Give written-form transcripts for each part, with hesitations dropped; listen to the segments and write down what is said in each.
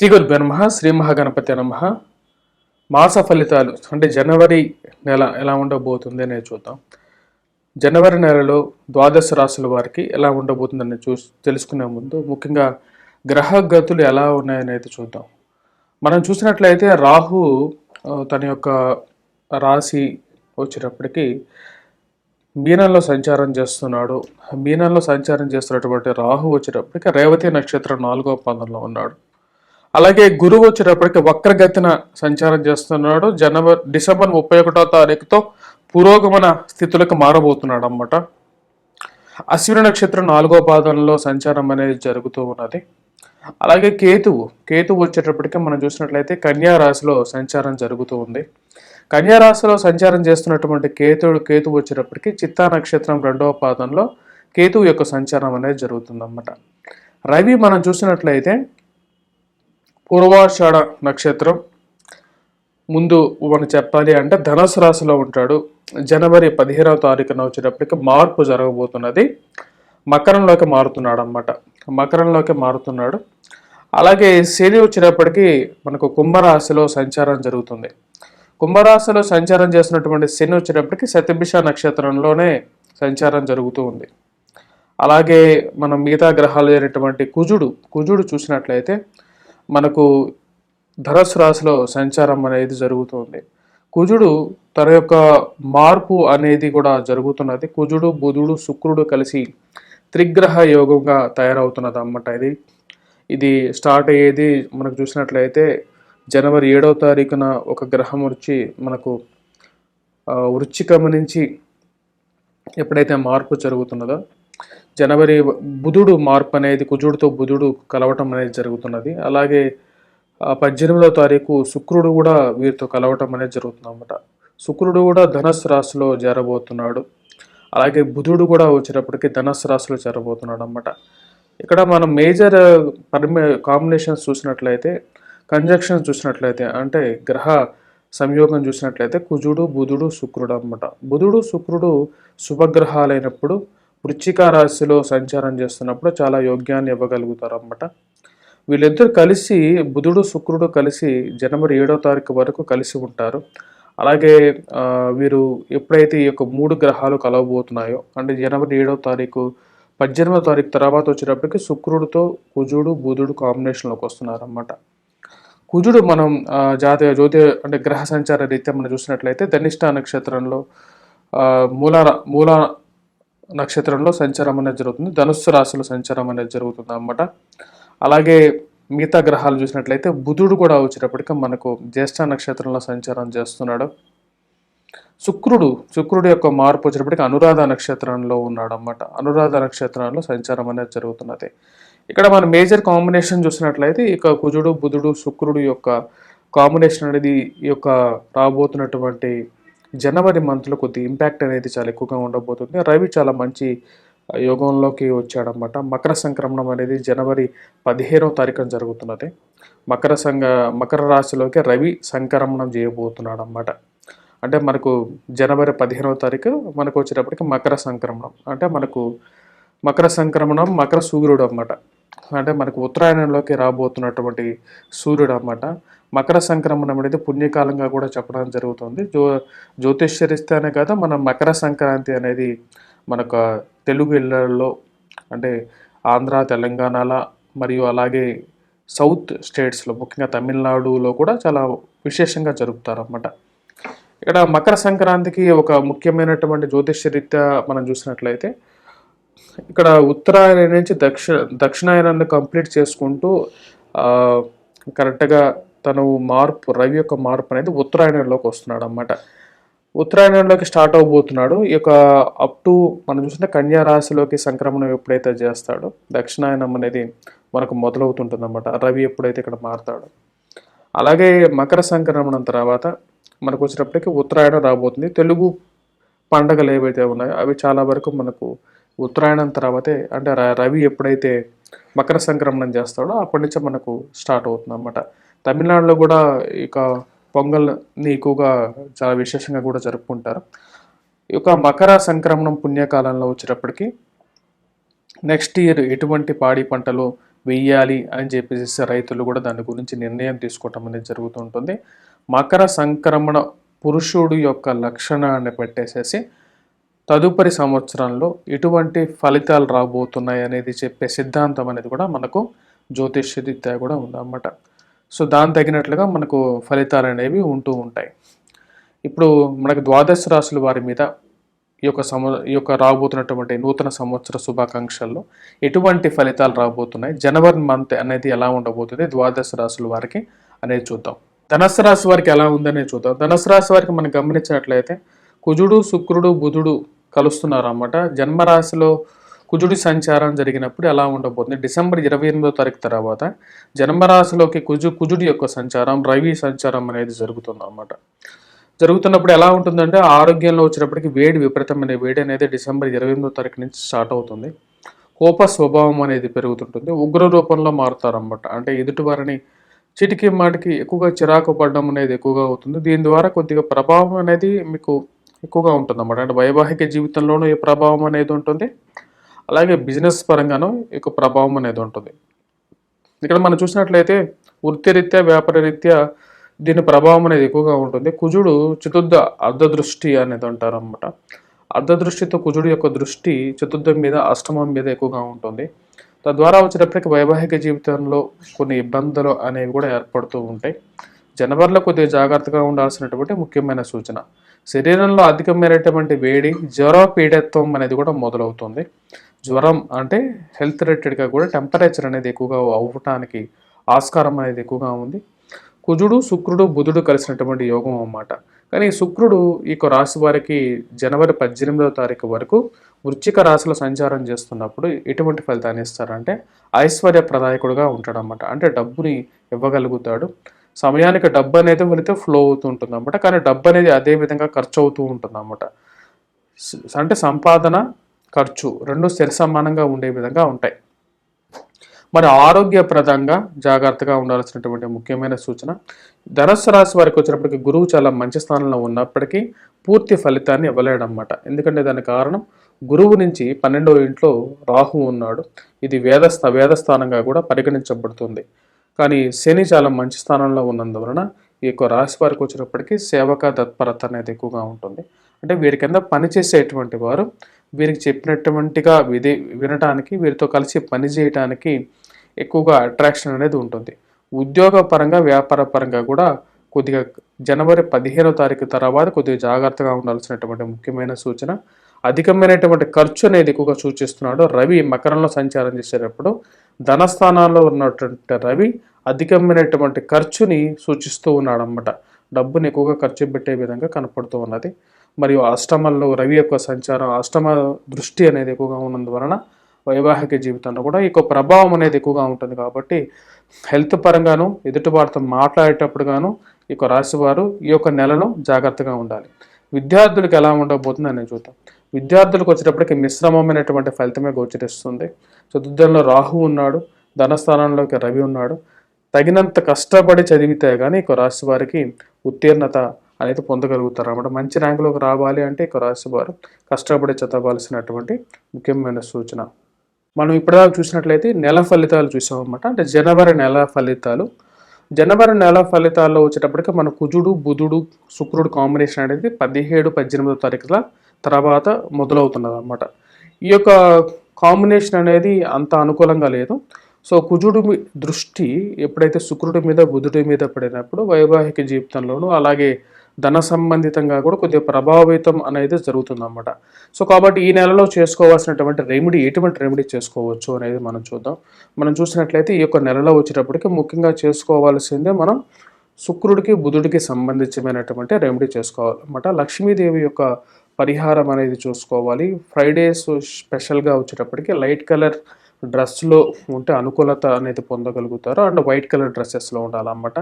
శ్రీ గురుభ్యో నమః. శ్రీ మహాగణపతి నమః. మాస ఫలితాలు అంటే జనవరి నెల ఎలా ఉండబోతుంది అనేది చూద్దాం. జనవరి నెలలో ద్వాదశ రాశుల వారికి ఎలా ఉండబోతుందని తెలుసుకునే ముందు ముఖ్యంగా గ్రహ గతులు ఎలా ఉన్నాయనేది చూద్దాం. మనం చూసినట్లయితే రాహు తన యొక్క రాశి వచ్చేటప్పటికి మీనంలో సంచారం చేస్తున్నాడు. మీనంలో సంచారం చేస్తున్నటువంటి రాహు వచ్చేటప్పటికి రేవతి నక్షత్రం 4వ పాదంలో ఉన్నాడు. అలాగే గురువు వచ్చేటప్పటికి వక్రగతిన సంచారం చేస్తున్నాడు. డిసెంబర్ 31వ తారీఖుతో పురోగమన స్థితులకు మారబోతున్నాడు అన్నమాట. అశ్విని నక్షత్రం 4వ పాదంలో సంచారం అనేది జరుగుతూ ఉన్నది. అలాగే కేతువు వచ్చేటప్పటికి మనం చూసినట్లయితే కన్యా రాశిలో సంచారం జరుగుతూ ఉంది. కన్యా రాశిలో సంచారం చేస్తున్నటువంటి కేతువు వచ్చేటప్పటికి చిత్తా నక్షత్రం 2వ పాదంలో కేతువు యొక్క సంచారం అనేది జరుగుతుంది అన్నమాట. రవి మనం చూసినట్లయితే పూర్వాషాఢ నక్షత్రం ముందు మనం చెప్పాలి అంటే ధనుసు రాశిలో ఉంటాడు. జనవరి 15వ తారీఖున వచ్చేటప్పటికి మార్పు జరగబోతున్నది. మకరంలోకి మారుతున్నాడు. అలాగే శని వచ్చేటప్పటికి మనకు కుంభరాశిలో సంచారం జరుగుతుంది. కుంభరాశిలో సంచారం చేసినటువంటి శని వచ్చేటప్పటికి శతభిష నక్షత్రంలోనే సంచారం జరుగుతూ ఉంది. అలాగే మనం మిగతా గ్రహాలు అయినటువంటి కుజుడు చూసినట్లయితే మనకు ధనుసు రాశిలో సంచారం అనేది జరుగుతుంది. కుజుడు తన యొక్క మార్పు అనేది కూడా జరుగుతున్నది. కుజుడు బుధుడు శుక్రుడు కలిసి త్రిగ్రహ యోగంగా తయారవుతున్నది అన్నమాట. ఇది స్టార్ట్ అయ్యేది మనకు చూసినట్లయితే జనవరి 7వ తారీఖున ఒక గ్రహం వచ్చి మనకు వృశ్చికం నుంచి ఎప్పుడైతే మార్పు జరుగుతున్నదో జనవరి బుధుడు మార్పు అనేది కుజుడితో బుధుడు కలవటం అనేది జరుగుతున్నది. అలాగే 18వ తారీఖు శుక్రుడు కూడా వీరితో కలవటం అనేది జరుగుతుంది అన్నమాట. శుక్రుడు కూడా ధనుస్సు రాశిలో చేరబోతున్నాడు. అలాగే బుధుడు కూడా వచ్చేటప్పటికి ధనుస్సు రాశిలో చేరబోతున్నాడు అన్నమాట. ఇక్కడ మనం మేజర్ కాంబినేషన్స్ చూసినట్లయితే కంజంక్షన్స్ చూసినట్లయితే అంటే గ్రహ సంయోగం చూసినట్లయితే కుజుడు బుధుడు శుక్రుడు అన్నమాట. బుధుడు శుక్రుడు శుభగ్రహాలైనప్పుడు వృశ్చిక రాశిలో సంచారం చేస్తున్నప్పుడు చాలా యోగ్యాన్ని ఇవ్వగలుగుతారు అన్నమాట. వీళ్ళిద్దరు కలిసి బుధుడు శుక్రుడు కలిసి జనవరి 7వ తారీఖు వరకు కలిసి ఉంటారు. అలాగే వీరు ఎప్పుడైతే ఈ యొక్క 3 గ్రహాలు కలవబోతున్నాయో అంటే జనవరి 7వ తారీఖు 18వ తారీఖు తర్వాత వచ్చేటప్పటికి శుక్రుడితో కుజుడు బుధుడు కాంబినేషన్లోకి వస్తున్నారు అన్నమాట. కుజుడు మనం జ్యోతి అంటే గ్రహ సంచార రీత్యా మనం చూసినట్లయితే ధనిష్ట నక్షత్రంలో మూల నక్షత్రంలో సంచారం అనేది జరుగుతుంది. ధనుస్సు రాశిలో సంచారం అనేది జరుగుతుంది అన్నమాట. అలాగే మిగతా గ్రహాలు చూసినట్లయితే బుధుడు కూడా వచ్చేటప్పటికి మనకు జ్యేష్ఠ నక్షత్రంలో సంచారం చేస్తున్నాడు. శుక్రుడు యొక్క మార్పు వచ్చేటప్పటికి అనురాధ నక్షత్రంలో ఉన్నాడు అన్నమాట. అనురాధ నక్షత్రంలో సంచారం అనేది జరుగుతున్నది. ఇక్కడ మన మేజర్ కాంబినేషన్ చూసినట్లయితే ఇక కుజుడు బుధుడు శుక్రుడు యొక్క కాంబినేషన్ అనేది ఈ యొక్క రాబోతున్నటువంటి జనవరి మంత్లో కొద్ది ఇంపాక్ట్ అనేది చాలా ఎక్కువగా ఉండబోతుంది. రవి చాలా మంచి యోగంలోకి వచ్చాడనమాట. మకర సంక్రమణం అనేది జనవరి 15వ తారీఖున జరుగుతున్నది. మకర రాశిలోకి రవి సంక్రమణం చేయబోతున్నాడు అన్నమాట. అంటే మనకు జనవరి 15వ తారీఖు మనకు వచ్చేటప్పటికి మకర సంక్రమణం అంటే మనకు మకర సంక్రమణం మకర సూర్యుడు అన్నమాట. అంటే మనకు ఉత్తరాయణంలోకి రాబోతున్నటువంటి సూర్యుడు అన్నమాట. మకర సంక్రమణం అనేది పుణ్యకాలంగా కూడా చెప్పడం జరుగుతుంది. జ్యోతిష్యరిస్తేనే కదా మన మకర సంక్రాంతి అనేది మనకు తెలుగు ఇళ్లలో అంటే ఆంధ్ర తెలంగాణలో మరియు అలాగే సౌత్ స్టేట్స్లో ముఖ్యంగా తమిళనాడులో కూడా చాలా విశేషంగా జరుపుతారన్నమాట. ఇక్కడ మకర సంక్రాంతికి ఒక ముఖ్యమైనటువంటి జ్యోతిష్యరీత్యా మనం చూసినట్లయితే ఇక్కడ ఉత్తరాయణ నుంచి దక్షిణాయనాన్ని కంప్లీట్ చేసుకుంటూ కరెక్ట్గా తను రవి యొక్క మార్పు అనేది ఉత్తరాయణంలోకి వస్తున్నాడు అన్నమాట. ఉత్తరాయణంలోకి స్టార్ట్ అవబోతున్నాడు. ఈ యొక్క అప్ టు మనం చూసిన కన్యా రాశిలోకి సంక్రమణం ఎప్పుడైతే చేస్తాడో దక్షిణాయనం అనేది మనకు మొదలవుతుంటుంది అన్నమాట. రవి ఎప్పుడైతే ఇక్కడ మారుతాడో అలాగే మకర సంక్రమణం తర్వాత మనకు వచ్చేటప్పటికి ఉత్తరాయణం రాబోతుంది. తెలుగు పండగలు ఏవైతే ఉన్నాయో అవి చాలా వరకు మనకు ఉత్తరాయణం తర్వాతే అంటే రవి ఎప్పుడైతే మకర సంక్రమణం చేస్తాడో అప్పటి నుంచే మనకు స్టార్ట్ అవుతుంది అన్నమాట. తమిళనాడులో కూడా ఇక పొంగల్ని ఎక్కువగా చాలా విశేషంగా కూడా జరుపుకుంటారు. ఈ యొక్క మకర సంక్రమణం పుణ్యకాలంలో వచ్చేటప్పటికి నెక్స్ట్ ఇయర్ ఎటువంటి పాడి పంటలు వెయ్యాలి అని చెప్పేసి రైతులు కూడా దాని గురించి నిర్ణయం తీసుకోవటం అనేది జరుగుతుంటుంది. మకర సంక్రమణ పురుషుడు యొక్క లక్షణాన్ని పెట్టేసేసి తదుపరి సంవత్సరంలో ఎటువంటి ఫలితాలు రాబోతున్నాయి అనేది చెప్పే సిద్ధాంతం అనేది కూడా మనకు జ్యోతిష్యరీత్యా కూడా ఉందన్నమాట. సో దాని తగినట్లుగా మనకు ఫలితాలు అనేవి ఉంటూ ఉంటాయి. ఇప్పుడు మనకు ద్వాదశ రాశుల వారి మీద ఈ యొక్క రాబోతున్నటువంటి నూతన సంవత్సర శుభాకాంక్షల్లో ఎటువంటి ఫలితాలు రాబోతున్నాయి, జనవరి మంత్ అనేది ఎలా ఉండబోతుంది ద్వాదశ రాశుల వారికి అనేది చూద్దాం. ధనుస్సు రాశి వారికి ఎలా ఉందనేది చూద్దాం. ధనుస్సు రాశి వారికి మనం గమనించినట్లయితే కుజుడు, శుక్రుడు, బుధుడు కలుస్తున్నారు అన్నమాట. జన్మరాశిలో కుజుడి సంచారం జరిగినప్పుడు ఎలా ఉండబోతుంది, డిసెంబర్ 28వ తారీఖు తర్వాత జన్మరాశిలోకి కుజుడి యొక్క సంచారం, రవి సంచారం అనేది జరుగుతుంది అన్నమాట. జరుగుతున్నప్పుడు ఎలా ఉంటుందంటే ఆరోగ్యంలో వచ్చినప్పటికీ విపరీతమైన వేడి అనేది డిసెంబర్ 28వ తారీఖు నుంచి స్టార్ట్ అవుతుంది. కోప స్వభావం అనేది పెరుగుతుంటుంది. ఉగ్ర రూపంలో మారుతారన్నమాట. అంటే ఎదుటి వారిని చిటికి మాటికి ఎక్కువగా చిరాకు పడడం అనేది ఎక్కువగా అవుతుంది. దీని ద్వారా కొద్దిగా ప్రభావం అనేది మీకు ఎక్కువగా ఉంటుంది అన్నమాట. అంటే వైవాహిక జీవితంలోనూ ఈ ప్రభావం అనేది ఉంటుంది, అలాగే బిజినెస్ పరంగానూ ఎక్కువ ప్రభావం అనేది ఉంటుంది. ఇక్కడ మనం చూసినట్లయితే వృత్తిరీత్యా, వ్యాపారరీత్యా దీని ప్రభావం అనేది ఎక్కువగా ఉంటుంది. కుజుడు చతుర్థ అర్ధదృష్టి అనేది అంటారు అన్నమాట. అర్ధదృష్టితో కుజుడు యొక్క దృష్టి చతుర్థం మీద, అష్టమం మీద ఎక్కువగా ఉంటుంది. తద్వారా వచ్చేటప్పటికి వైవాహిక జీవితంలో కొన్ని ఇబ్బందులు అనేవి కూడా ఏర్పడుతూ ఉంటాయి. జనవరిలో కొద్దిగా జాగ్రత్తగా ఉండాల్సినటువంటి ముఖ్యమైన సూచన. శరీరంలో అధికమైనటువంటి వేడి, జ్వరపీడత్వం అనేది కూడా మొదలవుతుంది. జ్వరం అంటే హెల్త్ రిలేటెడ్గా కూడా టెంపరేచర్ అనేది ఎక్కువగా అవ్వటానికి ఆస్కారం అనేది ఎక్కువగా ఉంది. కుజుడు, శుక్రుడు, బుధుడు కలిసినటువంటి యోగం అన్నమాట. కానీ శుక్రుడు ఈ రాశి వారికి జనవరి 18వ తారీఖు వరకు వృశ్చిక రాశిలో సంచారం చేస్తున్నప్పుడు ఎటువంటి ఫలితాన్ని ఇస్తారంటే ఐశ్వర్యప్రదాయకుడుగా ఉంటాడన్నమాట. అంటే డబ్బుని ఇవ్వగలుగుతాడు. సమయానికి డబ్బు అనేది వెళితే ఫ్లో అవుతూ ఉంటుంది అన్నమాట. కానీ డబ్బు అనేది అదే విధంగా ఖర్చు అవుతూ ఉంటుంది అన్నమాట. అంటే సంపాదన, ఖర్చు రెండు సరి సమానంగా ఉండే విధంగా ఉంటాయి. మరి ఆరోగ్యప్రదంగా జాగ్రత్తగా ఉండాల్సినటువంటి ముఖ్యమైన సూచన. ధనుస్సు రాశి వారికి వచ్చినప్పటికీ గురువు చాలా మంచి స్థానంలో ఉన్నప్పటికీ పూర్తి ఫలితాన్ని ఇవ్వలేడన్నమాట. ఎందుకంటే దానికి కారణం గురువు నుంచి 12వ ఇంట్లో రాహు ఉన్నాడు. ఇది వేదస్థానంగా కూడా పరిగణించబడుతుంది. కానీ శని చాలా మంచి స్థానంలో ఉన్నందువలన ఈ రాశి వారికి వచ్చినప్పటికీ సేవక తత్పరత అనేది ఎక్కువగా ఉంటుంది. అంటే వీరి కింద పనిచేసేటువంటి వారు వీరికి చెప్పినటువంటిగా వినటానికి, వీరితో కలిసి పని చేయటానికి ఎక్కువగా అట్రాక్షన్ అనేది ఉంటుంది. ఉద్యోగ పరంగా, వ్యాపార పరంగా కూడా కొద్దిగా జనవరి 15వ తారీఖు తర్వాత కొద్దిగా జాగ్రత్తగా ఉండాల్సినటువంటి ముఖ్యమైన సూచన. అధికమైనటువంటి ఖర్చు అనేది ఎక్కువగా సూచిస్తున్నాడు. రవి మకరంలో సంచారం చేసేటప్పుడు ధనస్థానాల్లో ఉన్నటువంటి రవి అధికమైనటువంటి ఖర్చుని సూచిస్తూ ఉన్నాడు అన్నమాట. డబ్బుని ఎక్కువగా ఖర్చు పెట్టే విధంగా కనపడుతూ ఉన్నది. మరియు అష్టమంలో రవి యొక్క సంచారం, అష్టమ దృష్టి అనేది ఎక్కువగా ఉన్నందువలన వైవాహిక జీవితంలో కూడా ఈ ప్రభావం అనేది ఎక్కువగా ఉంటుంది. కాబట్టి హెల్త్ పరంగాను, ఎదుటివారితో మాట్లాడేటప్పుడు గాను ఈ రాశివారు ఈ నెలలో జాగ్రత్తగా ఉండాలి. విద్యార్థులకు ఎలా ఉండబోతుంది అనేది చూద్దాం. విద్యార్థులకు వచ్చేటప్పటికి మిశ్రమమైనటువంటి ఫలితమే గోచరిస్తుంది. చతుర్థంలో రాహు ఉన్నాడు, ధనస్థానంలోకి రవి ఉన్నాడు. తగినంత కష్టపడి చదివితే కానీ రాశి వారికి ఉత్తీర్ణత అనేది పొందగలుగుతారు అన్నమాట. మంచి ర్యాంకులోకి రావాలి అంటే రాశి వారు కష్టపడి చదవాల్సినటువంటి ముఖ్యమైన సూచన. మనం ఇప్పటిదాకా చూసినట్లయితే నెల ఫలితాలు చూసామన్నమాట. అంటే జనవరి నెల ఫలితాలు. జనవరి నెల ఫలితాల్లో వచ్చేటప్పటికి మన కుజుడు, బుధుడు, శుక్రుడు కాంబినేషన్ అనేది 17-18వ తారీఖుల తర్వాత మొదలవుతున్నది అన్నమాట. ఈ కాంబినేషన్ అనేది అంత అనుకూలంగా లేదు. సో కుజుడు దృష్టి ఎప్పుడైతే శుక్రుడి మీద, బుధుడి మీద పడినప్పుడు వైవాహిక జీవితంలోనూ అలాగే ధన సంబంధితంగా కూడా కొద్దిగా ప్రభావితం అనేది జరుగుతుందన్నమాట. సో కాబట్టి ఈ నెలలో చేసుకోవాల్సినటువంటి రెమెడీ, ఎటువంటి రెమెడీ చేసుకోవచ్చు అనేది మనం చూద్దాం. మనం చూసినట్లయితే ఈ నెలలో వచ్చేటప్పటికి ముఖ్యంగా చేసుకోవాల్సిందే మనం శుక్రుడికి, బుధుడికి సంబంధించినటువంటి రెమెడీ చేసుకోవాలన్నమాట. లక్ష్మీదేవి యొక్క పరిహారం అనేది చూసుకోవాలి. ఫ్రైడేస్ స్పెషల్గా వచ్చేటప్పటికి లైట్ కలర్ డ్రెస్లో ఉంటే అనుకూలత అనేది పొందగలుగుతారు. అండ్ వైట్ కలర్ డ్రెస్సెస్లో ఉండాలన్నమాట.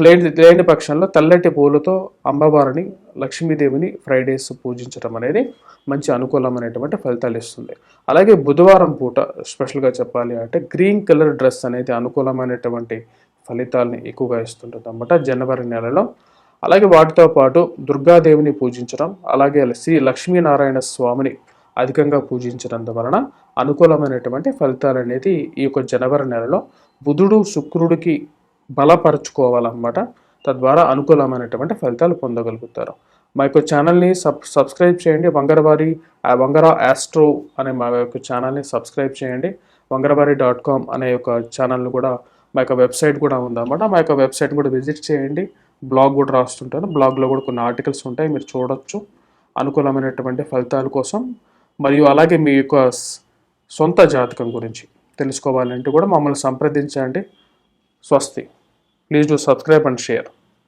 లేని పక్షంలో తెల్లటి పూలతో అమ్మవారిని, లక్ష్మీదేవిని ఫ్రైడేస్ పూజించడం అనేది మంచి అనుకూలమైనటువంటి ఫలితాలు ఇస్తుంది. అలాగే బుధవారం పూట స్పెషల్గా చెప్పాలి అంటే గ్రీన్ కలర్ డ్రెస్ అనేది అనుకూలమైనటువంటి ఫలితాలని ఎక్కువగా ఇస్తుంటుంది అన్నమాట జనవరి నెలలో. అలాగే వాటితో పాటు దుర్గాదేవిని పూజించడం, అలాగే శ్రీ లక్ష్మీనారాయణ స్వామిని అధికంగా పూజించినందువలన అనుకూలమైనటువంటి ఫలితాలు అనేది ఈ యొక్క జనవరి నెలలో బుధుడు శుక్రుడికి బలపరుచుకోవాలన్నమాట. తద్వారా అనుకూలమైనటువంటి ఫలితాలు పొందగలుగుతారు. మా యొక్క ఛానల్ని సబ్స్క్రైబ్ చేయండి. వంగర ఆస్ట్రో అనే మా యొక్క ఛానల్ని సబ్స్క్రైబ్ చేయండి. వంగరవారి.com అనే యొక్క ఛానల్ని కూడా, మా యొక్క వెబ్సైట్ కూడా ఉందన్నమాట. మా యొక్క వెబ్సైట్ కూడా విజిట్ చేయండి. బ్లాగ్ కూడా రాస్తుంటాను. బ్లాగ్లో కూడా కొన్ని ఆర్టికల్స్ ఉంటాయి, మీరు చూడొచ్చు అనుకూలమైనటువంటి ఫలితాల కోసం. మరియు అలాగే మీ యొక్క సొంత జాతకం గురించి తెలుసుకోవాలంటే కూడా మమ్మల్ని సంప్రదించండి. స్వస్తి. Please do subscribe and share.